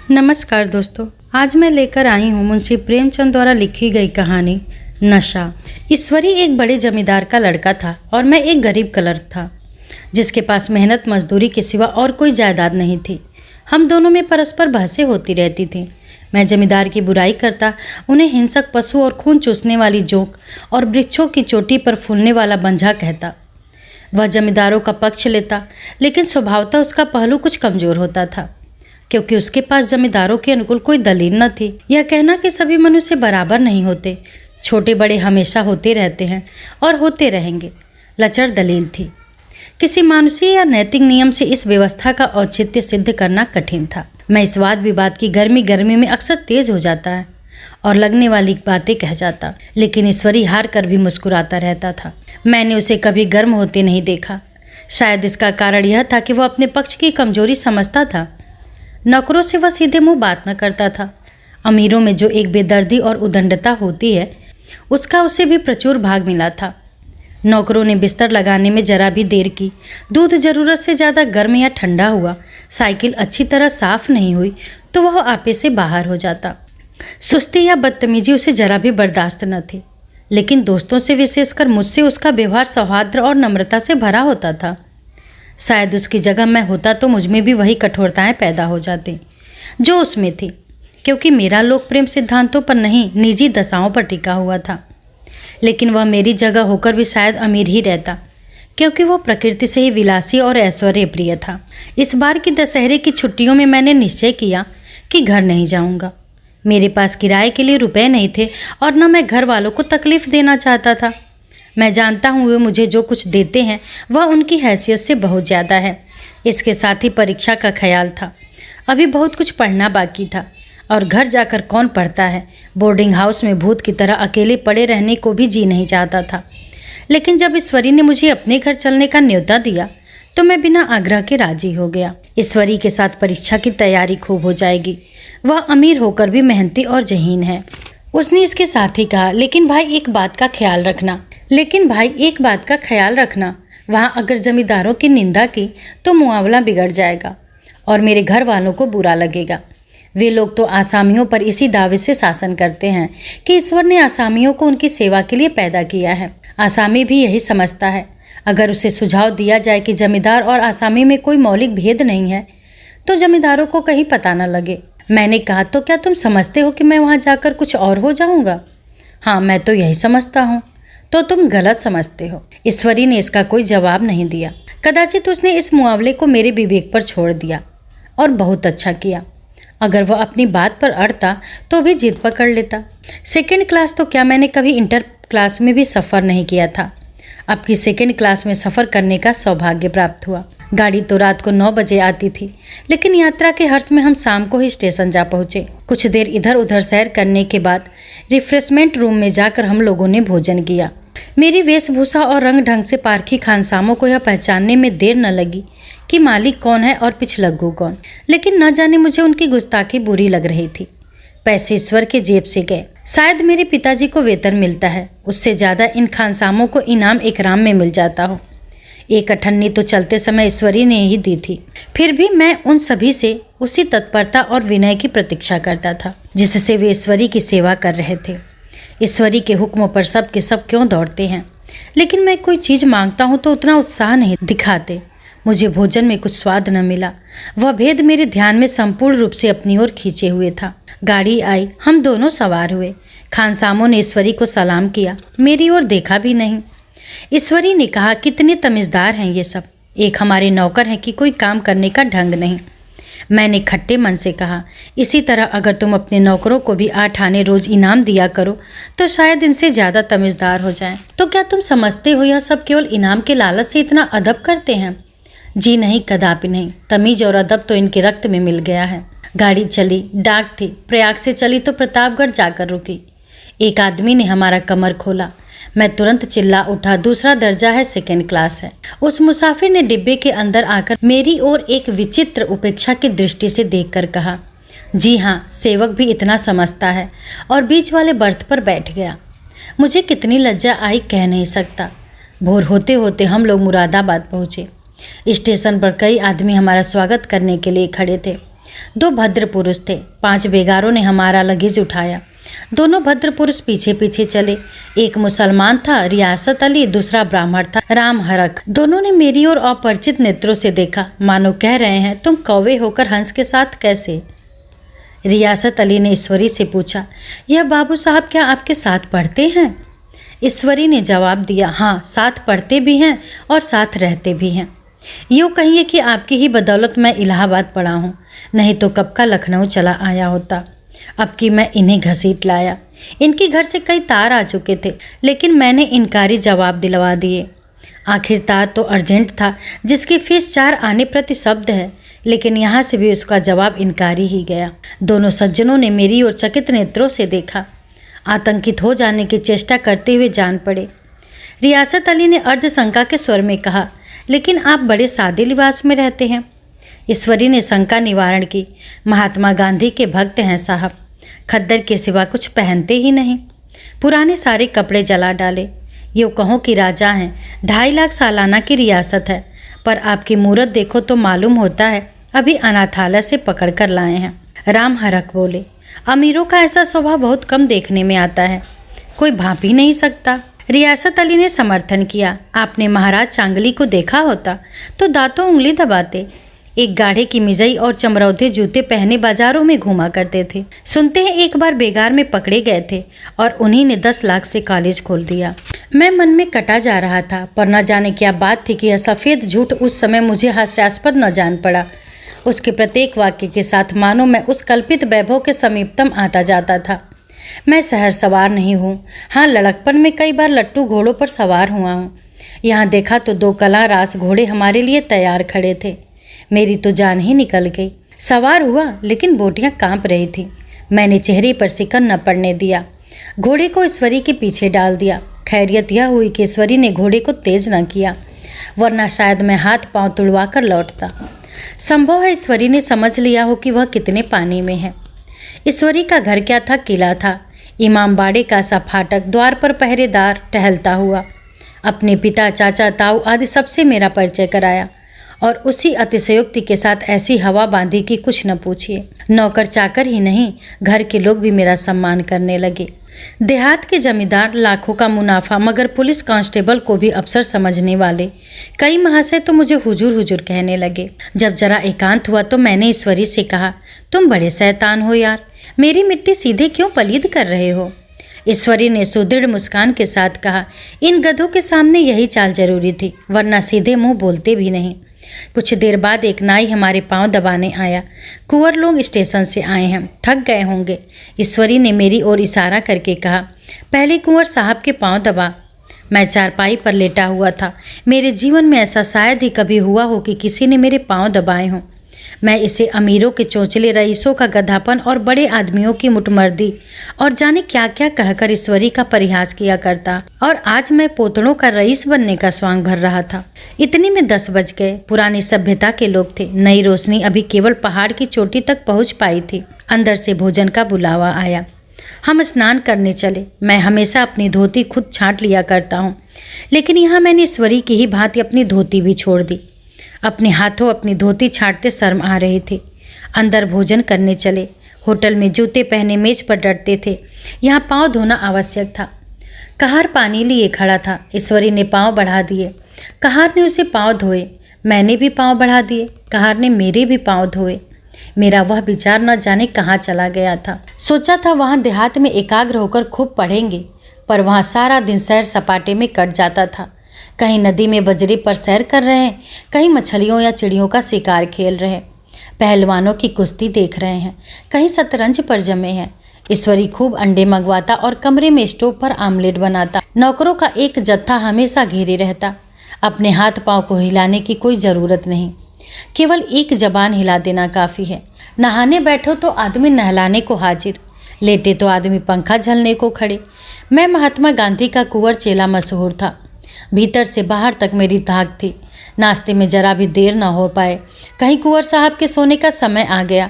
नमस्कार दोस्तों, आज मैं लेकर आई हूँ मुंशी प्रेमचंद द्वारा लिखी गई कहानी नशा। ईश्वरी एक बड़े जमींदार का लड़का था और मैं एक गरीब क्लर्क था, जिसके पास मेहनत मजदूरी के सिवा और कोई जायदाद नहीं थी। हम दोनों में परस्पर बहसें होती रहती थीं। मैं जमींदार की बुराई करता, उन्हें हिंसक पशु और खून चूसने वाली जोंक और वृक्षों की चोटी पर फूलने वाला बंझा कहता। वह जमींदारों का पक्ष लेता, लेकिन स्वभावतः उसका पहलू कुछ कमज़ोर होता था, क्योंकि उसके पास जमींदारों के अनुकूल कोई दलील न थी। यह कहना कि सभी मनुष्य बराबर नहीं होते, छोटे बड़े हमेशा होते रहते हैं और होते रहेंगे, लचर दलील थी। किसी मानुषी या नैतिक नियम से इस व्यवस्था का औचित्य सिद्ध करना कठिन था। मैं इस वाद विवाद की गर्मी में अक्सर तेज हो जाता है और लगने वाली बातें कह जाता, लेकिन ईश्वरी हार कर भी मुस्कुराता रहता था। मैंने उसे कभी गर्म होते नहीं देखा। शायद इसका कारण यह था कि वह अपने पक्ष की कमजोरी समझता था। नौकरों से वह सीधे मुंह बात न करता था। अमीरों में जो एक बेदर्दी और उदंडता होती है, उसका उसे भी प्रचुर भाग मिला था। नौकरों ने बिस्तर लगाने में जरा भी देर की, दूध जरूरत से ज़्यादा गर्म या ठंडा हुआ, साइकिल अच्छी तरह साफ नहीं हुई तो वह आपे से बाहर हो जाता। सुस्ती या बदतमीजी उसे जरा भी बर्दाश्त न थी, लेकिन दोस्तों से विशेषकर मुझसे उसका व्यवहार सौहार्द और नम्रता से भरा होता था। शायद उसकी जगह मैं होता तो मुझमें भी वही कठोरताएं पैदा हो जाती जो उसमें थी, क्योंकि मेरा लोक प्रेम सिद्धांतों पर नहीं, निजी दशाओं पर टिका हुआ था। लेकिन वह मेरी जगह होकर भी शायद अमीर ही रहता, क्योंकि वह प्रकृति से ही विलासी और ऐश्वर्य प्रिय था। इस बार की दशहरे की छुट्टियों में मैंने निश्चय किया कि घर नहीं जाऊंगा। मेरे पास किराए के लिए रुपए नहीं थे और न मैं घर वालों को तकलीफ देना चाहता था। मैं जानता हूँ वे मुझे जो कुछ देते हैं वह उनकी हैसियत से बहुत ज़्यादा है। इसके साथ ही परीक्षा का ख्याल था। अभी बहुत कुछ पढ़ना बाकी था और घर जाकर कौन पढ़ता है। बोर्डिंग हाउस में भूत की तरह अकेले पड़े रहने को भी जी नहीं चाहता था। लेकिन जब ईश्वरी ने मुझे अपने घर चलने का न्योता दिया तो मैं बिना आग्रह के राजी हो गया। ईश्वरी के साथ परीक्षा की तैयारी खूब हो जाएगी। वह अमीर होकर भी मेहनती और ज़हीन है। उसने इसके साथ ही कहा, लेकिन भाई एक बात का ख्याल रखना, वहाँ अगर जमींदारों की निंदा की तो मुआवला बिगड़ जाएगा और मेरे घर वालों को बुरा लगेगा। वे लोग तो आसामियों पर इसी दावे से शासन करते हैं कि ईश्वर ने आसामियों को उनकी सेवा के लिए पैदा किया है। आसामी भी यही समझता है। अगर उसे सुझाव दिया जाए कि जमींदार और आसामी में कोई मौलिक भेद नहीं है तो जमींदारों को कहीं पता न लगे। मैंने कहा, तो क्या तुम समझते हो कि मैं वहाँ जाकर कुछ और हो जाऊँगा? हाँ, मैं तो यही समझता हूँ। तो तुम गलत समझते हो। ईश्वरी ने इसका कोई जवाब नहीं दिया। कदाचित उसने इस मुआवले को मेरे विवेक पर छोड़ दिया और बहुत अच्छा किया। अगर वह अपनी बात पर अड़ता तो भी जिद पकड़ लेता। सेकंड क्लास तो क्या, मैंने कभी इंटर क्लास में भी सफ़र नहीं किया था। अब की सेकंड क्लास में सफ़र करने का सौभाग्य प्राप्त हुआ। गाड़ी तो रात को 9 बजे आती थी, लेकिन यात्रा के हर्ष में हम शाम को ही स्टेशन जा पहुँचे। कुछ देर इधर उधर सैर करने के बाद रिफ्रेशमेंट रूम में जाकर हम लोगों ने भोजन किया। मेरी वेशभूषा और रंग ढंग से पारखी खानसामों को यह पहचानने में देर न लगी कि मालिक कौन है और पिछलग्गू कौन। लेकिन न जाने मुझे उनकी गुस्ताखी बुरी लग रही थी। पैसे ईश्वर के जेब से गए। शायद मेरे पिताजी को वेतन मिलता है, उससे ज़्यादा इन खानसामों को इनाम इकराम में मिल जाता हो। एक अठन्नी तो चलते समय ईश्वरी ने ही दी थी। फिर भी मैं उन सभी से उसी तत्परता और विनय की प्रतीक्षा करता था जिससे वे ईश्वरी की सेवा कर रहे थे। ईश्वरी के हुक्मों पर सब के सब क्यों दौड़ते हैं, लेकिन मैं कोई चीज़ मांगता हूँ तो उतना उत्साह नहीं दिखाते। मुझे भोजन में कुछ स्वाद न मिला। वह भेद मेरे ध्यान में संपूर्ण रूप से अपनी ओर खींचे हुए था। गाड़ी आई, हम दोनों सवार हुए। खानसामों ने ईश्वरी को सलाम किया, मेरी ओर देखा भी नहीं। ईश्वरी ने कहा, कितने तमीज़दार हैं ये सब, एक हमारे नौकर हैं कि कोई काम करने का ढंग नहीं। मैंने खट्टे मन से कहा, इसी तरह अगर तुम अपने नौकरों को भी 8 आने रोज इनाम दिया करो तो शायद इनसे ज़्यादा तमीज़दार हो जाएं। तो क्या तुम समझते हो यह सब केवल इनाम के लालच से इतना अदब करते हैं? जी नहीं, कदापि नहीं। तमीज़ और अदब तो इनके रक्त में मिल गया है। गाड़ी चली, डाक थी, प्रयाग से चली तो प्रतापगढ़ जाकर रुकी। एक आदमी ने हमारा कमर खोला। मैं तुरंत चिल्ला उठा, दूसरा दर्जा है, सेकंड क्लास है। उस मुसाफिर ने डिब्बे के अंदर आकर मेरी ओर एक विचित्र उपेक्षा की दृष्टि से देखकर कहा, जी हाँ, सेवक भी इतना समझता है, और बीच वाले बर्थ पर बैठ गया। मुझे कितनी लज्जा आई कह नहीं सकता। भोर होते होते हम लोग मुरादाबाद पहुँचे। स्टेशन पर कई आदमी हमारा स्वागत करने के लिए खड़े थे। 2 भद्र पुरुष थे। 5 बेगारों ने हमारा लगेज उठाया। दोनों भद्र पुरुष पीछे पीछे चले। एक मुसलमान था, रियासत अली, दूसरा ब्राह्मण था, राम हरक। दोनों ने मेरी ओर अपरिचित नेत्रों से देखा, मानो कह रहे हैं, तुम कौवे होकर हंस के साथ कैसे? रियासत अली ने ईश्वरी से पूछा, यह बाबू साहब क्या आपके साथ पढ़ते हैं? ईश्वरी ने जवाब दिया, हाँ, साथ पढ़ते भी हैं और साथ रहते भी हैं। यूँ कहिए कि आपकी ही बदौलत मैं इलाहाबाद पढ़ा हूँ, नहीं तो कब का लखनऊ चला आया होता। अब कि मैं इन्हें घसीट लाया। इनके घर से कई तार आ चुके थे, लेकिन मैंने इनकारी जवाब दिलवा दिए। आखिर तार तो अर्जेंट था, जिसकी फीस 4 आने प्रति शब्द है, लेकिन यहाँ से भी उसका जवाब इनकारी ही गया। दोनों सज्जनों ने मेरी ओर चकित नेत्रों से देखा। आतंकित हो जाने की चेष्टा करते हुए जान पड़े। रियासत अली ने अर्धशंका के स्वर में कहा, लेकिन आप बड़े सादे लिबास में रहते हैं। ईश्वरी ने शंका निवारण की, महात्मा गांधी के भक्त हैं साहब, खद्दर के सिवा कुछ पहनते ही नहीं। पुराने सारे कपड़े जला डाले। यूँ कहो कि राजा हैं। 2.5 लाख सालाना की रियासत है, पर आपकी मूरत देखो तो मालूम होता है अभी अनाथालय से पकड़ कर लाए हैं। राम हरक बोले, अमीरों का ऐसा स्वभाव बहुत कम देखने में आता है, कोई भाप ही नहीं सकता। रियासत अली ने समर्थन किया, आपने महाराज चांगली को देखा होता तो दांतों उंगली दबाते। एक गाढ़े की मिजई और चमरौधे जूते पहने बाजारों में घूमा करते थे। सुनते हैं एक बार बेगार में पकड़े गए थे और उन्हीं ने 10 लाख से कॉलेज खोल दिया। मैं मन में कटा जा रहा था, पर न जाने क्या बात थी कि यह सफ़ेद झूठ उस समय मुझे हास्यास्पद न जान पड़ा। उसके प्रत्येक वाक्य के साथ मानो मैं उस कल्पित वैभव के समीपतम आता जाता था। मैं शहर सवार नहीं हूँ, हाँ, लड़कपन में कई बार लट्टू घोड़ों पर सवार हुआ हूँ। यहाँ देखा तो 2 कला रास घोड़े हमारे लिए तैयार खड़े थे। मेरी तो जान ही निकल गई। सवार हुआ, लेकिन बोटियां कांप रही थी। मैंने चेहरे पर सिकन न पड़ने दिया। घोड़े को ईश्वरी के पीछे डाल दिया। खैरियत यह हुई कि ईश्वरी ने घोड़े को तेज न किया, वरना शायद मैं हाथ पांव तुड़वा कर लौटता। संभव है ईश्वरी ने समझ लिया हो कि वह कितने पानी में है। ईश्वरी का घर क्या था, किला था। इमामबाड़े का सा फाटक, द्वार पर पहरेदार टहलता हुआ अपने पिता, चाचा, ताऊ आदि सबसे मेरा परिचय कराया और उसी अतिशयोक्ति के साथ ऐसी हवा बांधी कि कुछ न पूछिए। नौकर चाकर ही नहीं, घर के लोग भी मेरा सम्मान करने लगे। देहात के जमींदार, लाखों का मुनाफा, मगर पुलिस कांस्टेबल को भी अफसर समझने वाले कई महाशय तो मुझे हुजूर हुजूर कहने लगे। जब जरा एकांत हुआ तो मैंने ईश्वरी से कहा, तुम बड़े शैतान हो यार, मेरी मिट्टी सीधे क्यों पलीद कर रहे हो? ईश्वरी ने सुदृढ़ मुस्कान के साथ कहा, इन गधों के सामने यही चाल जरूरी थी, वरना सीधे मुंह बोलते भी नहीं। कुछ देर बाद एक नाई हमारे पांव दबाने आया। कुंवर लोग स्टेशन से आए हैं, थक गए होंगे। ईश्वरी ने मेरी ओर इशारा करके कहा, पहले कुंवर साहब के पांव दबा। मैं चारपाई पर लेटा हुआ था। मेरे जीवन में ऐसा शायद ही कभी हुआ हो कि किसी ने मेरे पांव दबाए हों। मैं इसे अमीरों के चोंचले, रईसों का गधापन और बड़े आदमियों की मुटमर्दी और जाने क्या क्या कहकर ईश्वरी का परिहास किया करता, और आज मैं पोतड़ों का रईस बनने का स्वांग भर रहा था। इतनी में 10 बज गए। पुरानी सभ्यता के लोग थे। नई रोशनी अभी केवल पहाड़ की चोटी तक पहुंच पाई थी। अंदर से भोजन का बुलावा आया। हम स्नान करने चले। मैं हमेशा अपनी धोती खुद छांट लिया करता हूँ, लेकिन यहाँ मैंने ईश्वरी की ही भांति अपनी धोती भी छोड़ दी। अपने हाथों अपनी धोती छांटते शर्म आ रही थी। अंदर भोजन करने चले। होटल में जूते पहने मेज पर डरते थे। यहाँ पाँव धोना आवश्यक था। कहार पानी लिए खड़ा था। ईश्वरी ने पाँव बढ़ा दिए। कहार ने उसे पाँव धोए। मैंने भी पाँव बढ़ा दिए। कहार ने मेरे भी पाँव धोए। मेरा वह विचार न जाने कहाँ चला गया था। सोचा था वहाँ देहात में एकाग्र होकर खूब पढ़ेंगे, पर वहाँ सारा दिन सैर सपाटे में कट जाता था। कहीं नदी में बजरे पर सैर कर रहे हैं, कहीं मछलियों या चिड़ियों का शिकार खेल रहे हैं, पहलवानों की कुश्ती देख रहे हैं, कहीं शतरंज पर जमे हैं। ईश्वरी खूब अंडे मंगवाता और कमरे में स्टोव पर आमलेट बनाता। नौकरों का एक जत्था हमेशा घेरे रहता। अपने हाथ पांव को हिलाने की कोई ज़रूरत नहीं, केवल एक जबान हिला देना काफ़ी है। नहाने बैठो तो आदमी नहलाने को हाजिर, लेटे तो आदमी पंखा झलने को खड़े। मैं महात्मा गांधी का कुंवर चेला मशहूर था। भीतर से बाहर तक मेरी धाक थी। नाश्ते में जरा भी देर न हो पाए, कहीं कुंवर साहब के सोने का समय आ गया।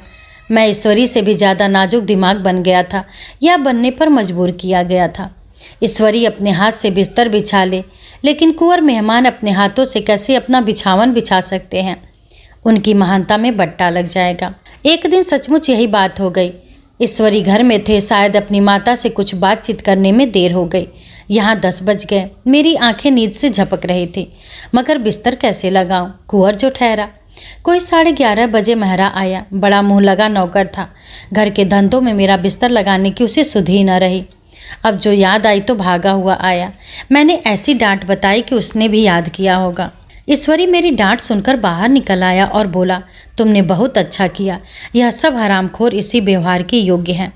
मैं ईश्वरी से भी ज़्यादा नाजुक दिमाग बन गया था, या बनने पर मजबूर किया गया था। ईश्वरी अपने हाथ से बिस्तर बिछा ले, लेकिन कुंवर मेहमान अपने हाथों से कैसे अपना बिछावन बिछा सकते हैं? उनकी महानता में बट्टा लग जाएगा। एक दिन सचमुच यही बात हो गई। ईश्वरी घर में थे, शायद अपनी माता से कुछ बातचीत करने में देर हो गई। यहाँ 10 बज गए। मेरी आंखें नींद से झपक रही थी, मगर बिस्तर कैसे लगाऊं? कुंवर जो ठहरा। कोई 11:30 बजे महरा आया। बड़ा मुंह लगा नौकर था। घर के धंधों में मेरा बिस्तर लगाने की उसे सुध ही न रही। अब जो याद आई तो भागा हुआ आया। मैंने ऐसी डांट बताई कि उसने भी याद किया होगा। ईश्वरी मेरी डांट सुनकर बाहर निकल आया और बोला, तुमने बहुत अच्छा किया। यह सब हरामखोर इसी व्यवहार के योग्य हैं।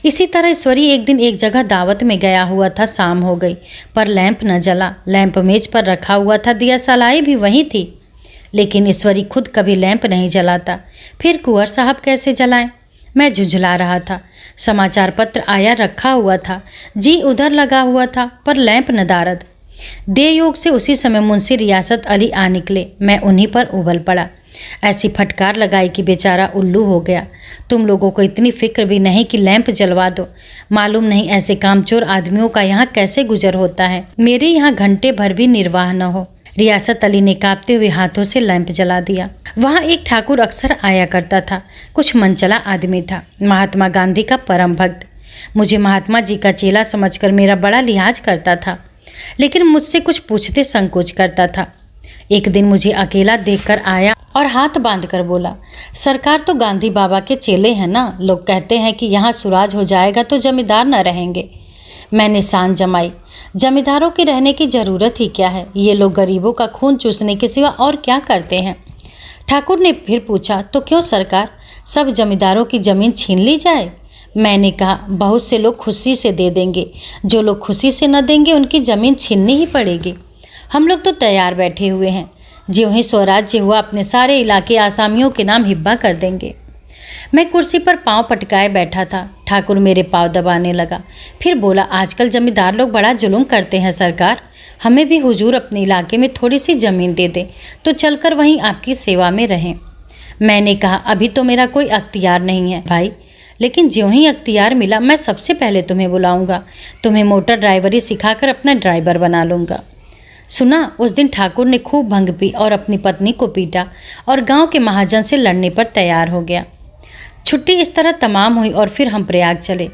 इसी तरह ईश्वरी एक दिन एक जगह दावत में गया हुआ था। शाम हो गई पर लैंप न जला। लैंप मेज पर रखा हुआ था, दिया सलाई भी वहीं थी, लेकिन ईश्वरी खुद कभी लैंप नहीं जलाता। फिर कुंवर साहब कैसे जलाएं? मैं झुंझला रहा था। समाचार पत्र आया रखा हुआ था, जी उधर लगा हुआ था, पर लैंप नदारद। देयोग से उसी समय मुंशी रियासत अली आ निकले। मैं उन्हीं पर उबल पड़ा। ऐसी फटकार लगाई कि बेचारा उल्लू हो गया। तुम लोगों को इतनी फिक्र भी नहीं कि लैंप जलवा दो। मालूम नहीं ऐसे कामचोर आदमियों का यहाँ कैसे गुजर होता है। मेरे यहाँ घंटे भर भी निर्वाह न हो। रियासत अली ने कांपते हुए हाथों से लैंप जला दिया। वहाँ एक ठाकुर अक्सर आया करता था। कुछ मनचला आदमी था, महात्मा गांधी का परम भक्त। मुझे महात्मा जी का चेला समझकर मेरा बड़ा लिहाज करता था, लेकिन मुझसे कुछ पूछते संकोच करता था। एक दिन मुझे अकेला देखकर आया और हाथ बांधकर बोला, सरकार तो गांधी बाबा के चेले हैं ना। लोग कहते हैं कि यहाँ सुराज हो जाएगा तो जमींदार न रहेंगे। मैंने शान जमाई, जमींदारों के रहने की जरूरत ही क्या है? ये लोग गरीबों का खून चूसने के सिवा और क्या करते हैं? ठाकुर ने फिर पूछा, तो क्यों सरकार, सब जमींदारों की जमीन छीन ली जाए? मैंने कहा, बहुत से लोग खुशी से दे देंगे, जो लोग खुशी से न देंगे उनकी जमीन छीननी ही पड़ेगी। हम लोग तो तैयार बैठे हुए हैं, ज्यों ही स्वराज्य हुआ अपने सारे इलाके आसामियों के नाम हिब्बा कर देंगे। मैं कुर्सी पर पांव पटकाए बैठा था। ठाकुर मेरे पांव दबाने लगा, फिर बोला, आजकल जमींदार लोग बड़ा जुल्म करते हैं सरकार। हमें भी हुजूर अपने इलाके में थोड़ी सी ज़मीन दे दे तो चलकर वहीं आपकी सेवा में रहें। मैंने कहा, अभी तो मेरा कोई अख्तियार नहीं है भाई, लेकिन ज्यों ही अख्तियार मिला मैं सबसे पहले तुम्हें बुलाऊंगा। तुम्हें मोटर ड्राइवरी सिखाकर अपना ड्राइवर बना लूँगा। सुना, उस दिन ठाकुर ने खूब भंग पी और अपनी पत्नी को पीटा और गांव के महाजन से लड़ने पर तैयार हो गया। छुट्टी इस तरह तमाम हुई और फिर हम प्रयाग चले।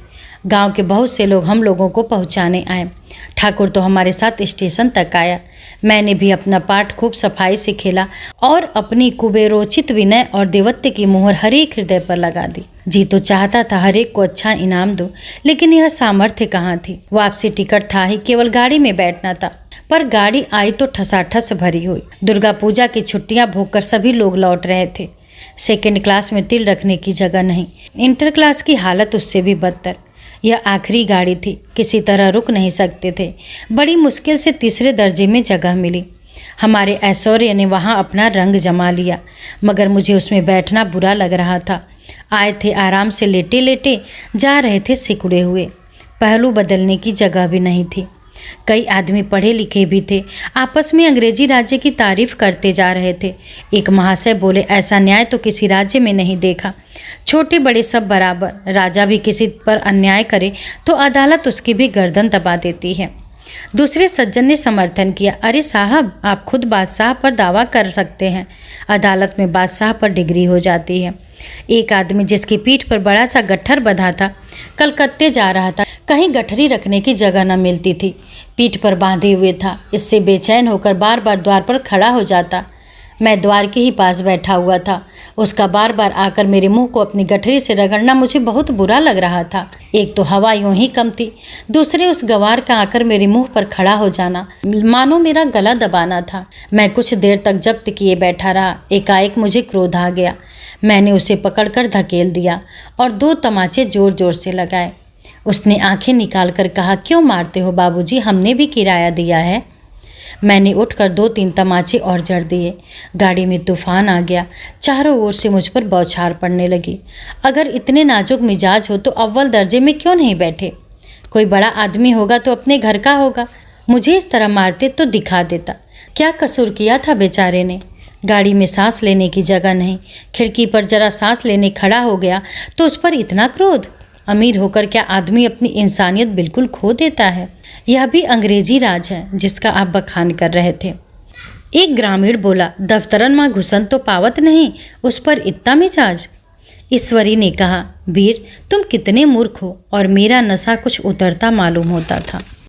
गांव के बहुत से लोग हम लोगों को पहुंचाने आए। ठाकुर तो हमारे साथ स्टेशन तक आया। मैंने भी अपना पाठ खूब सफाई से खेला और अपनी कुबेरोचित विनय और देवत्व की मुहर हर एक हृदय पर लगा दी। जी तो चाहता था हर एक को अच्छा इनाम दो, लेकिन यह सामर्थ्य कहाँ थी। वापसी टिकट था ही, केवल गाड़ी में बैठना था, पर गाड़ी आई तो ठसाठस भरी हुई। दुर्गा पूजा की छुट्टियां भोगकर सभी लोग लौट रहे थे। सेकंड क्लास में तिल रखने की जगह नहीं, इंटर क्लास की हालत उससे भी बदतर। यह आखिरी गाड़ी थी, किसी तरह रुक नहीं सकते थे। बड़ी मुश्किल से तीसरे दर्जे में जगह मिली। हमारे ऐश्वर्य ने वहाँ अपना रंग जमा लिया, मगर मुझे उसमें बैठना बुरा लग रहा था। आए थे आराम से लेटे लेटे, जा रहे थे सिकुड़े हुए। पहलू बदलने की जगह भी नहीं थी। कई आदमी पढ़े लिखे भी थे, आपस में अंग्रेजी राज्य की तारीफ करते जा रहे थे। एक महाशय बोले, ऐसा न्याय तो किसी राज्य में नहीं देखा। छोटे बड़े सब बराबर। राजा भी किसी पर अन्याय करे तो अदालत उसकी भी गर्दन दबा देती है। दूसरे सज्जन ने समर्थन किया, अरे साहब, आप खुद बादशाह पर दावा कर सकते हैं, अदालत में बादशाह पर डिग्री हो जाती है। एक आदमी जिसकी पीठ पर बड़ा सा गट्ठर बंधा था, कलकत्ते जा रहा था। कहीं गठरी रखने की जगह न मिलती थी, पीठ पर बांधे हुए था। इससे बेचैन होकर बार बार द्वार पर खड़ा हो जाता। मैं द्वार के ही पास बैठा हुआ था। उसका बार बार आकर मेरे मुंह को अपनी गठरी से रगड़ना मुझे बहुत बुरा लग रहा था। एक तो हवा यूं ही कम थी, दूसरे उस गवार का आकर मेरे मुंह पर खड़ा हो जाना मानो मेरा गला दबाना था। मैं कुछ देर तक जब्त किए बैठा रहा। एकाएक मुझे क्रोध आ गया। मैंने उसे पकड़कर धकेल दिया और 2 तमाचे जोर जोर से लगाए। उसने आंखें निकालकर कहा, क्यों मारते हो बाबूजी, हमने भी किराया दिया है। मैंने उठकर 2-3 तमाचे और जड़ दिए। गाड़ी में तूफान आ गया। चारों ओर से मुझ पर बौछार पड़ने लगी। अगर इतने नाजुक मिजाज हो तो अव्वल दर्जे में क्यों नहीं बैठे? कोई बड़ा आदमी होगा तो अपने घर का होगा। मुझे इस तरह मारते तो दिखा देता। क्या कसूर किया था बेचारे ने? गाड़ी में सांस लेने की जगह नहीं। खिड़की पर जरा सांस लेने खड़ा हो गया तो उस पर इतना क्रोध। अमीर होकर क्या आदमी अपनी इंसानियत बिल्कुल खो देता है? यह भी अंग्रेजी राज है जिसका आप बखान कर रहे थे। एक ग्रामीण बोला, दफ्तरन मां घुसन तो पावत नहीं, उस पर इतना मिजाज। ईश्वरी ने कहा, वीर तुम कितने मूर्ख हो। और मेरा नशा कुछ उतरता मालूम होता था।